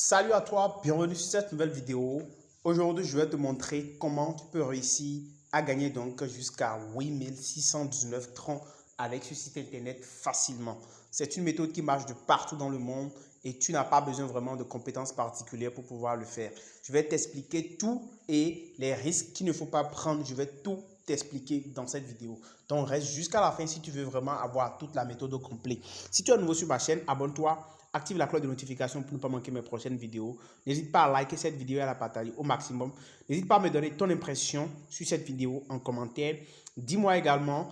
Salut à toi, bienvenue sur cette nouvelle vidéo. Aujourd'hui, je vais te montrer comment tu peux réussir à gagner donc jusqu'à 8619 troncs avec ce site internet facilement. C'est une méthode qui marche de partout dans le monde et tu n'as pas besoin vraiment de compétences particulières pour pouvoir le faire. Je vais t'expliquer tout et les risques qu'il ne faut pas prendre. Je vais tout t'expliquer dans cette vidéo. Donc reste jusqu'à la fin si tu veux vraiment avoir toute la méthode au complet. Si tu es nouveau sur ma chaîne, abonne-toi. Active la cloche de notification pour ne pas manquer mes prochaines vidéos. N'hésite pas à liker cette vidéo et à la partager au maximum. N'hésite pas à me donner ton impression sur cette vidéo en commentaire. Dis-moi également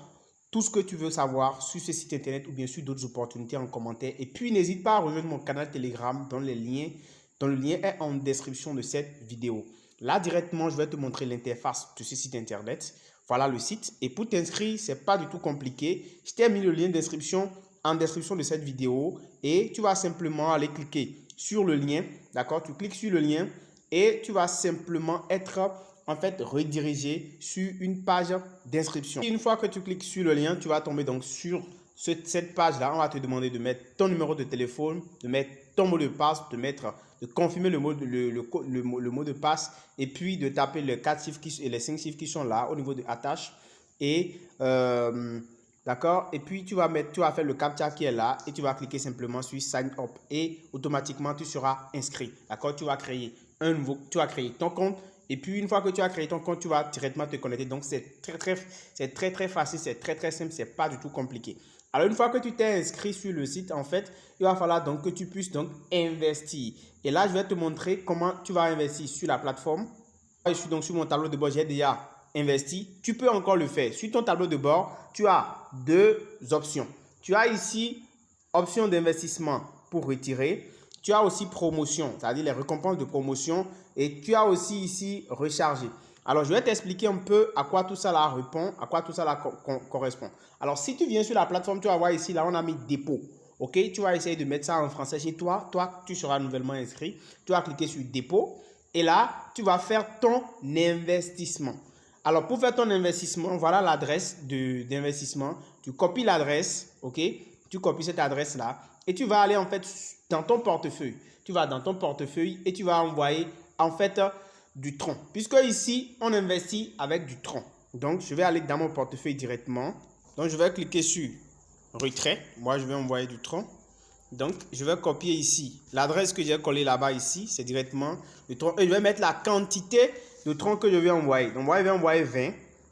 tout ce que tu veux savoir sur ce site internet ou bien sur d'autres opportunités en commentaire. Et puis, n'hésite pas à rejoindre mon canal Telegram dont le lien est en description de cette vidéo. Là, directement, je vais te montrer l'interface de ce site internet. Voilà le site. Et pour t'inscrire, ce n'est pas du tout compliqué. Je t'ai mis le lien d'inscription en description de cette vidéo et tu vas simplement aller cliquer sur le lien, d'accord? Tu cliques sur le lien et tu vas simplement être en fait redirigé sur une page d'inscription. Une fois que tu cliques sur le lien, tu vas tomber donc sur cette page-là. On va te demander de mettre ton numéro de téléphone, de mettre ton mot de passe, de confirmer le mot de passe et puis de taper les 4 chiffres et les 5 chiffres qui sont là au niveau de attache et d'accord? Et puis, tu vas faire le captcha qui est là et tu vas cliquer simplement sur Sign Up et automatiquement, tu seras inscrit. D'accord? Tu vas créer ton compte et puis, une fois que tu as créé ton compte, tu vas directement te connecter. Donc, c'est très facile, c'est très simple, c'est pas du tout compliqué. Alors, une fois que tu t'es inscrit sur le site, en fait, il va falloir donc que tu puisses donc investir. Et là, je vais te montrer comment tu vas investir sur la plateforme. Je suis donc sur mon tableau de bord, j'ai déjà investi. Tu peux encore le faire. Sur ton tableau de bord, tu as deux options. Tu as ici option d'investissement pour retirer. Tu as aussi promotion, c'est-à-dire les récompenses de promotion. Et tu as aussi ici recharger. Alors, je vais t'expliquer un peu à quoi tout ça là répond, à quoi tout ça là correspond. Alors, si tu viens sur la plateforme, tu vas voir ici, là, on a mis dépôt. Ok, tu vas essayer de mettre ça en français chez toi. Toi, tu seras nouvellement inscrit. Tu vas cliquer sur dépôt. Et là, tu vas faire ton investissement. Alors, pour faire ton investissement, voilà l'adresse d'investissement. Tu copies l'adresse, ok? Tu copies cette adresse-là et tu vas aller en fait dans ton portefeuille. Tu vas dans ton portefeuille et tu vas envoyer en fait du tronc. Puisque ici, on investit avec du tronc. Donc, je vais aller dans mon portefeuille directement. Donc, je vais cliquer sur retrait. Moi, je vais envoyer du tronc. Donc, je vais copier ici l'adresse que j'ai collée là-bas ici. C'est directement le tronc. Et je vais mettre la quantité de troncs que je vais envoyer. Donc, moi, je vais envoyer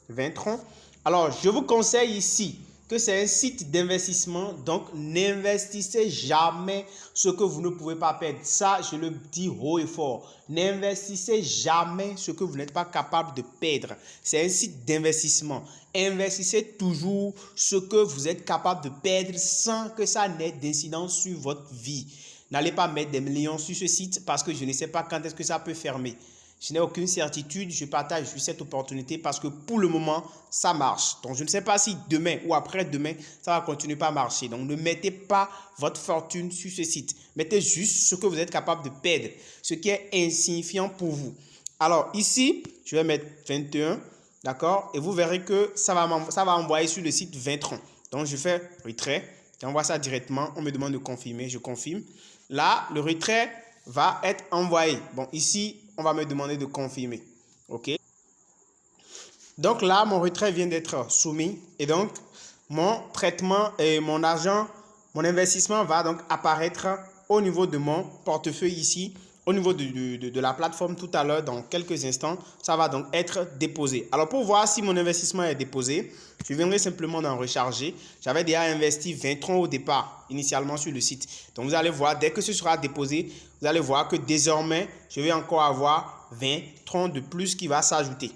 20 troncs. Alors, je vous conseille ici que c'est un site d'investissement. Donc, n'investissez jamais ce que vous ne pouvez pas perdre. Ça, je le dis haut et fort. N'investissez jamais ce que vous n'êtes pas capable de perdre. C'est un site d'investissement. Investissez toujours ce que vous êtes capable de perdre sans que ça n'ait d'incidence sur votre vie. N'allez pas mettre des millions sur ce site parce que je ne sais pas quand est-ce que ça peut fermer. Je n'ai aucune certitude, je partage cette opportunité parce que pour le moment, ça marche. Donc, je ne sais pas si demain ou après-demain, ça va continuer pas à marcher. Donc, ne mettez pas votre fortune sur ce site. Mettez juste ce que vous êtes capable de perdre, ce qui est insignifiant pour vous. Alors, ici, je vais mettre 21, d'accord? Et vous verrez que ça va envoyer sur le site 20 troncs. Donc, je fais retrait. J'envoie ça directement. On me demande de confirmer. Je confirme. Là, le retrait va être envoyé. Bon, ici, on va me demander de confirmer. OK? Donc là, mon retrait vient d'être soumis. Et donc, mon traitement et mon argent, mon investissement va donc apparaître au niveau de mon portefeuille ici, au niveau de la plateforme tout à l'heure, dans quelques instants. Ça va donc être déposé. Alors, pour voir si mon investissement est déposé, je viendrai simplement dans recharger. J'avais déjà investi 20 troncs au départ, initialement sur le site. Donc, vous allez voir, dès que ce sera déposé, vous allez voir que désormais, je vais encore avoir 20 troncs de plus qui va s'ajouter.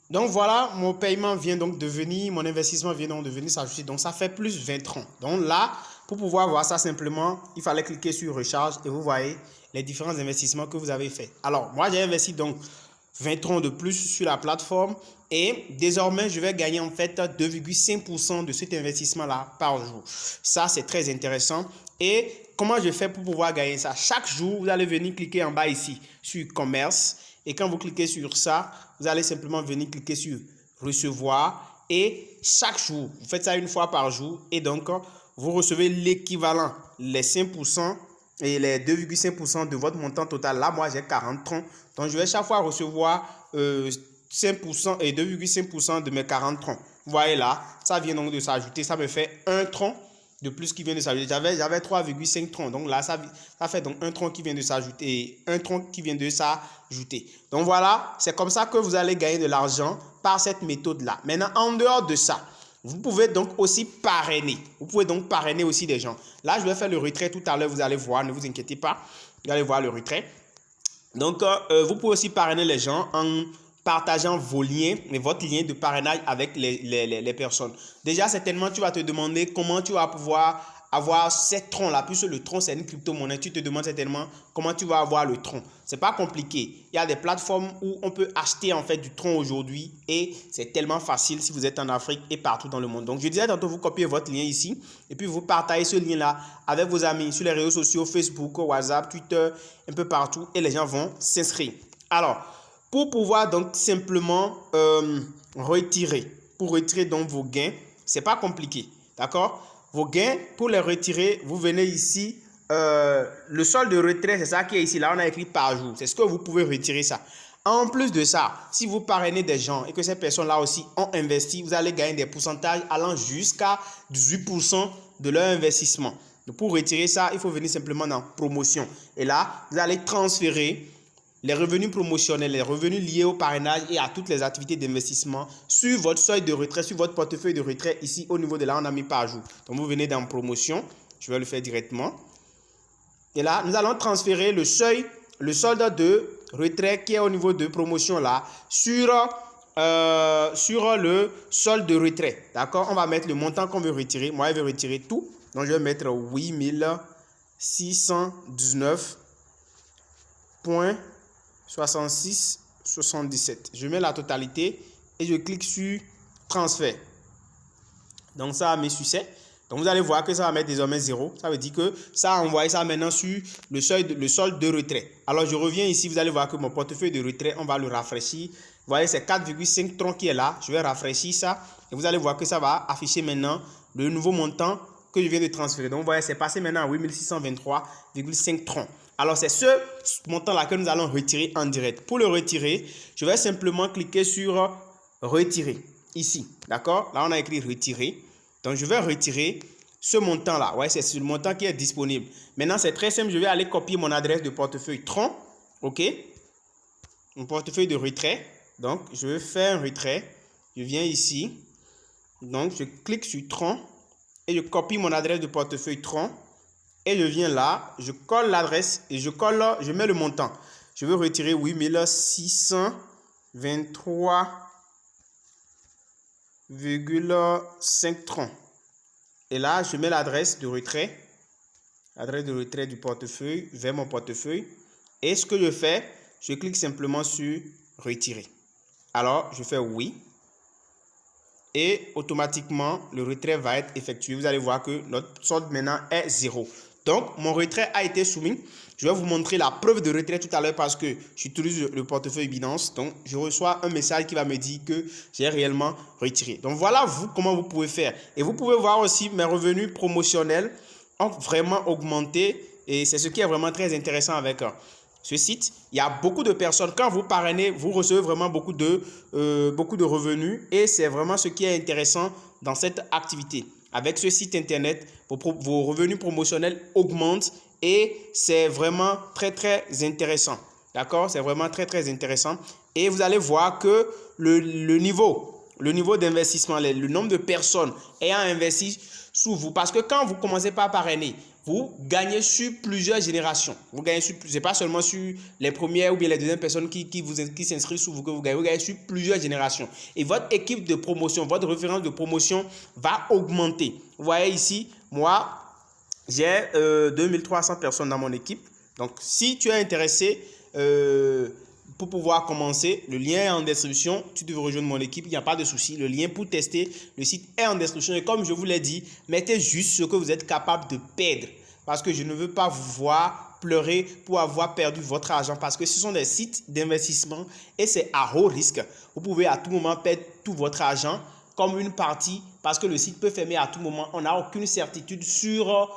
Donc voilà, mon paiement vient donc de venir, mon investissement vient donc de venir s'ajouter. Donc ça fait plus 20 troncs. Donc là, pour pouvoir voir ça simplement, il fallait cliquer sur recharge et vous voyez les différents investissements que vous avez fait. Alors moi, j'ai investi donc 20 troncs de plus sur la plateforme et désormais, je vais gagner en fait 2,5% de cet investissement-là par jour. Ça, c'est très intéressant. Et comment je fais pour pouvoir gagner ça? Chaque jour, vous allez venir cliquer en bas ici sur commerce. Et quand vous cliquez sur ça, vous allez simplement venir cliquer sur recevoir. Et chaque jour, vous faites ça une fois par jour. Et donc, vous recevez l'équivalent, les 5% et les 2,5% de votre montant total. Là, moi, j'ai 40 troncs. Donc, je vais chaque fois recevoir 5% et 2,5% de mes 40 troncs. Vous voyez là, ça vient donc de s'ajouter. Ça me fait un tronc de plus qui vient de s'ajouter. J'avais 3,5 troncs. Donc là, ça fait donc un tronc qui vient de s'ajouter. Un tronc qui vient de s'ajouter. Donc voilà, c'est comme ça que vous allez gagner de l'argent par cette méthode-là. Maintenant, en dehors de ça, vous pouvez donc aussi parrainer. Vous pouvez donc parrainer aussi des gens. Là, je vais faire le retrait tout à l'heure. Vous allez voir, ne vous inquiétez pas. Vous allez voir le retrait. Donc, vous pouvez aussi parrainer les gens en partageant vos liens et votre lien de parrainage avec les personnes. Déjà, certainement, tu vas te demander comment tu vas pouvoir avoir ces troncs-là. Puisque le tronc, c'est une crypto-monnaie. Tu te demandes certainement comment tu vas avoir le tronc. Ce n'est pas compliqué. Il y a des plateformes où on peut acheter en fait du tronc aujourd'hui et c'est tellement facile si vous êtes en Afrique et partout dans le monde. Donc, je disais tantôt, vous copiez votre lien ici et puis vous partagez ce lien-là avec vos amis sur les réseaux sociaux, Facebook, WhatsApp, Twitter, un peu partout et les gens vont s'inscrire. Alors, pour pouvoir donc simplement retirer donc vos gains, ce n'est pas compliqué, d'accord? Vos gains, pour les retirer, vous venez ici, le solde de retrait, c'est ça qui est ici, là on a écrit par jour, c'est ce que vous pouvez retirer ça. En plus de ça, si vous parrainez des gens et que ces personnes-là aussi ont investi, vous allez gagner des pourcentages allant jusqu'à 18% de leur investissement. Donc pour retirer ça, il faut venir simplement dans promotion. Et là, vous allez transférer les revenus promotionnels, les revenus liés au parrainage et à toutes les activités d'investissement sur votre seuil de retrait, sur votre portefeuille de retrait ici au niveau de là, on a mis par jour. Donc, vous venez dans promotion. Je vais le faire directement. Et là, nous allons transférer le solde de retrait qui est au niveau de promotion là sur le solde de retrait. D'accord? On va mettre le montant qu'on veut retirer. Moi, je vais retirer tout. Donc, je vais mettre 8619,6677. Je mets la totalité et je clique sur transfert. Donc ça a mis succès. Donc vous allez voir que ça va mettre désormais 0. Ça veut dire que ça a envoyé ça maintenant sur le solde de retrait. Alors je reviens ici, vous allez voir que mon portefeuille de retrait, on va le rafraîchir. Vous voyez, c'est 4,5 troncs qui est là. Je vais rafraîchir ça et vous allez voir que ça va afficher maintenant le nouveau montant que je viens de transférer. Donc vous voyez, c'est passé maintenant à 8623,5 troncs. Alors, c'est ce montant-là que nous allons retirer en direct. Pour le retirer, je vais simplement cliquer sur « Retirer » ici. D'accord? Là, on a écrit « Retirer ». Donc, je vais retirer ce montant-là. Ouais, c'est le montant qui est disponible. Maintenant, c'est très simple. Je vais aller copier mon adresse de portefeuille Tron. OK? Mon portefeuille de retrait. Donc, je vais faire un retrait. Je viens ici. Donc, je clique sur Tron et je copie mon adresse de portefeuille Tron. Et je viens là, je colle l'adresse et je mets le montant. Je veux retirer 8623,5 troncs. Et là, je mets l'adresse de retrait du portefeuille vers mon portefeuille. Et ce que je fais, je clique simplement sur retirer. Alors, je fais oui. Et automatiquement, le retrait va être effectué. Vous allez voir que notre solde maintenant est 0. Donc, mon retrait a été soumis. Je vais vous montrer la preuve de retrait tout à l'heure parce que j'utilise le portefeuille Binance. Donc, je reçois un message qui va me dire que j'ai réellement retiré. Donc, voilà comment vous pouvez faire. Et vous pouvez voir aussi mes revenus promotionnels ont vraiment augmenté. Et c'est ce qui est vraiment très intéressant avec ce site. Il y a beaucoup de personnes. Quand vous parrainez, vous recevez vraiment beaucoup de revenus. Et c'est vraiment ce qui est intéressant dans cette activité. Avec ce site internet, vos revenus promotionnels augmentent et c'est vraiment très, très intéressant. D'accord? C'est vraiment très, très intéressant. Et vous allez voir que le niveau d'investissement, le nombre de personnes ayant investi sous vous, parce que quand vous commencez par parrainer, vous gagnez sur plusieurs générations. Vous gagnez sur, c'est pas seulement sur les premières ou bien les deuxièmes personnes qui s'inscrivent sous vous que vous gagnez sur plusieurs générations. Et votre équipe de promotion, votre référence de promotion va augmenter. Vous voyez ici, moi, j'ai 2300 personnes dans mon équipe. Donc, si tu es intéressé pour pouvoir commencer, le lien est en description. Tu devrais rejoindre mon équipe, il n'y a pas de souci. Le lien pour tester le site est en description. Et comme je vous l'ai dit, mettez juste ce que vous êtes capable de perdre. Parce que je ne veux pas vous voir pleurer pour avoir perdu votre argent. Parce que ce sont des sites d'investissement et c'est à haut risque. Vous pouvez à tout moment perdre tout votre argent comme une partie parce que le site peut fermer à tout moment. On n'a aucune certitude sur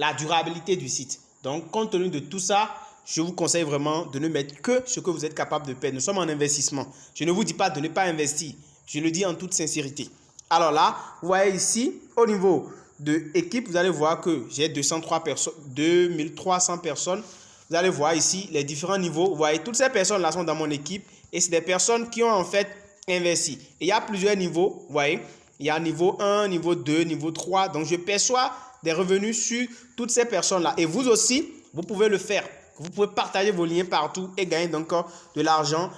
la durabilité du site. Donc, compte tenu de tout ça, je vous conseille vraiment de ne mettre que ce que vous êtes capable de perdre. Nous sommes en investissement. Je ne vous dis pas de ne pas investir. Je le dis en toute sincérité. Alors là, vous voyez ici, au niveau de équipe, vous allez voir que j'ai 203 personnes, 2300 personnes. Vous allez voir ici les différents niveaux. Vous voyez, toutes ces personnes-là sont dans mon équipe et c'est des personnes qui ont en fait investi. Et il y a plusieurs niveaux, vous voyez. Il y a niveau 1, niveau 2, niveau 3. Donc, je perçois des revenus sur toutes ces personnes-là. Et vous aussi, vous pouvez le faire. Vous pouvez partager vos liens partout et gagner donc de l'argent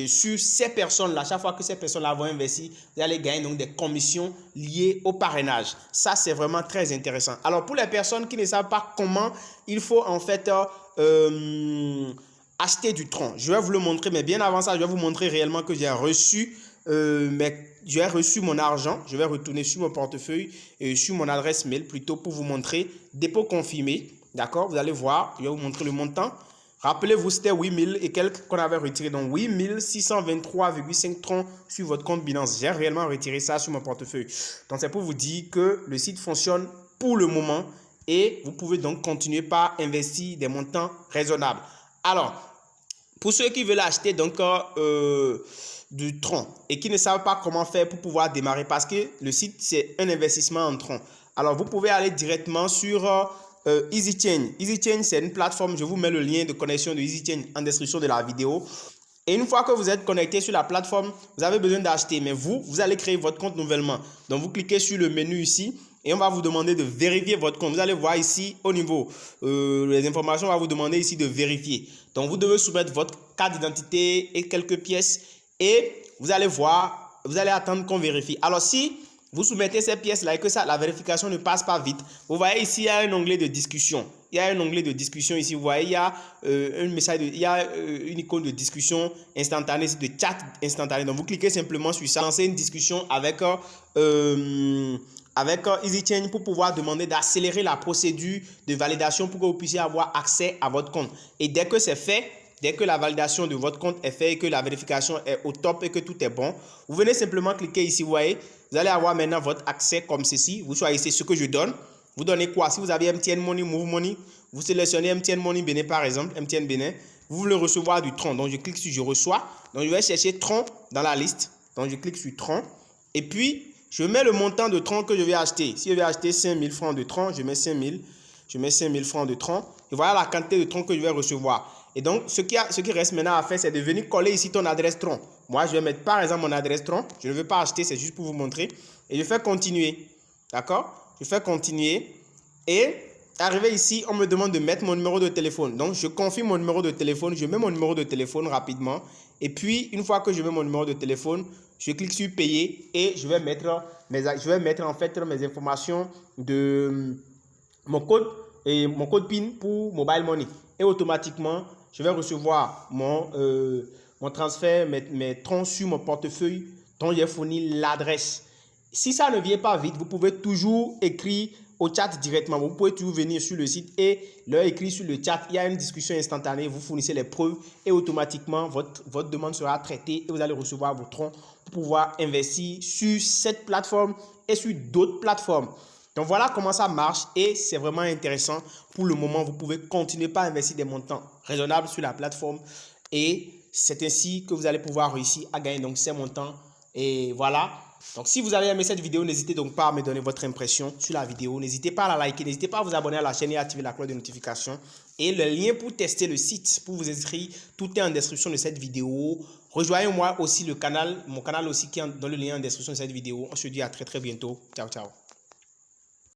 sur ces personnes-là. Chaque fois que ces personnes-là vont investir, vous allez gagner donc des commissions liées au parrainage. Ça, c'est vraiment très intéressant. Alors, pour les personnes qui ne savent pas comment il faut en fait acheter du Tron, je vais vous le montrer. Mais bien avant ça, je vais vous montrer réellement que j'ai reçu mon argent. Je vais retourner sur mon portefeuille et sur mon adresse mail plutôt pour vous montrer dépôt confirmé. D'accord, vous allez voir, je vais vous montrer le montant. Rappelez-vous, c'était 8000 et quelques qu'on avait retiré. Donc 8623,5 troncs sur votre compte Binance. J'ai réellement retiré ça sur mon portefeuille. Donc c'est pour vous dire que le site fonctionne pour le moment et vous pouvez donc continuer par investir des montants raisonnables. Alors, pour ceux qui veulent acheter donc du Tron et qui ne savent pas comment faire pour pouvoir démarrer, parce que le site c'est un investissement en Tron. Alors vous pouvez aller directement sur EasyChain. EasyChain, c'est une plateforme. Je vous mets le lien de connexion de EasyChain en description de la vidéo. Et une fois que vous êtes connecté sur la plateforme, vous avez besoin d'acheter. Mais vous allez créer votre compte nouvellement. Donc, vous cliquez sur le menu ici et on va vous demander de vérifier votre compte. Vous allez voir ici au niveau les informations, on va vous demander ici de vérifier. Donc, vous devez soumettre votre carte d'identité et quelques pièces et vous allez voir, vous allez attendre qu'on vérifie. Alors, si vous soumettez ces pièces-là et que la vérification ne passe pas vite, vous voyez ici, il y a un onglet de discussion. Il y a un onglet de discussion ici. Vous voyez, il y a un message, il y a une icône de discussion instantanée, de chat instantané. Donc, vous cliquez simplement sur ça, lancer une discussion avec EasyChain pour pouvoir demander d'accélérer la procédure de validation pour que vous puissiez avoir accès à votre compte. Et dès que c'est fait, dès que la validation de votre compte est faite et que la vérification est au top et que tout est bon, vous venez simplement cliquer ici, vous voyez, vous allez avoir maintenant votre accès comme ceci. Vous choisissez ce que je donne. Vous donnez quoi? Si vous avez MTN Money, Move Money, vous sélectionnez MTN Money Bénin par exemple, MTN Bénin. Vous voulez recevoir du Tron. Donc, je clique sur je reçois. Donc, je vais chercher Tron dans la liste. Donc, je clique sur Tron. Et puis, je mets le montant de Tron que je vais acheter. Si je vais acheter 5000 francs de Tron, je mets 5000. Je mets 5000 francs de Tron. Et voilà la quantité de Tron que je vais recevoir. Et donc, ce qui reste maintenant à faire, c'est de venir coller ici ton adresse Tron. Moi, je vais mettre par exemple mon adresse Tron. Je ne veux pas acheter, c'est juste pour vous montrer. Et je fais continuer. D'accord? Je fais continuer. Et arrivé ici, on me demande de mettre mon numéro de téléphone. Donc, je confirme mon numéro de téléphone. Je mets mon numéro de téléphone rapidement. Et puis, une fois que je mets mon numéro de téléphone, je clique sur payer et je vais mettre en fait mes informations de mon code PIN pour Mobile Money. Et automatiquement, je vais recevoir mon transfert, mes troncs sur mon portefeuille dont j'ai fourni l'adresse. Si ça ne vient pas vite, vous pouvez toujours écrire au chat directement. Vous pouvez toujours venir sur le site et leur écrire sur le chat. Il y a une discussion instantanée. Vous fournissez les preuves et automatiquement, votre demande sera traitée et vous allez recevoir vos troncs pour pouvoir investir sur cette plateforme et sur d'autres plateformes. Donc, voilà comment ça marche et c'est vraiment intéressant. Pour le moment, vous pouvez continuer par investir des montants raisonnables sur la plateforme et c'est ainsi que vous allez pouvoir réussir à gagner donc ces montants. Et voilà. Donc, si vous avez aimé cette vidéo, n'hésitez donc pas à me donner votre impression sur la vidéo. N'hésitez pas à la liker, n'hésitez pas à vous abonner à la chaîne et à activer la cloche de notification. Et le lien pour tester le site, pour vous inscrire, tout est en description de cette vidéo. Rejoignez-moi aussi le canal, mon canal aussi qui est dans le lien en description de cette vidéo. On se dit à très bientôt. Ciao, ciao.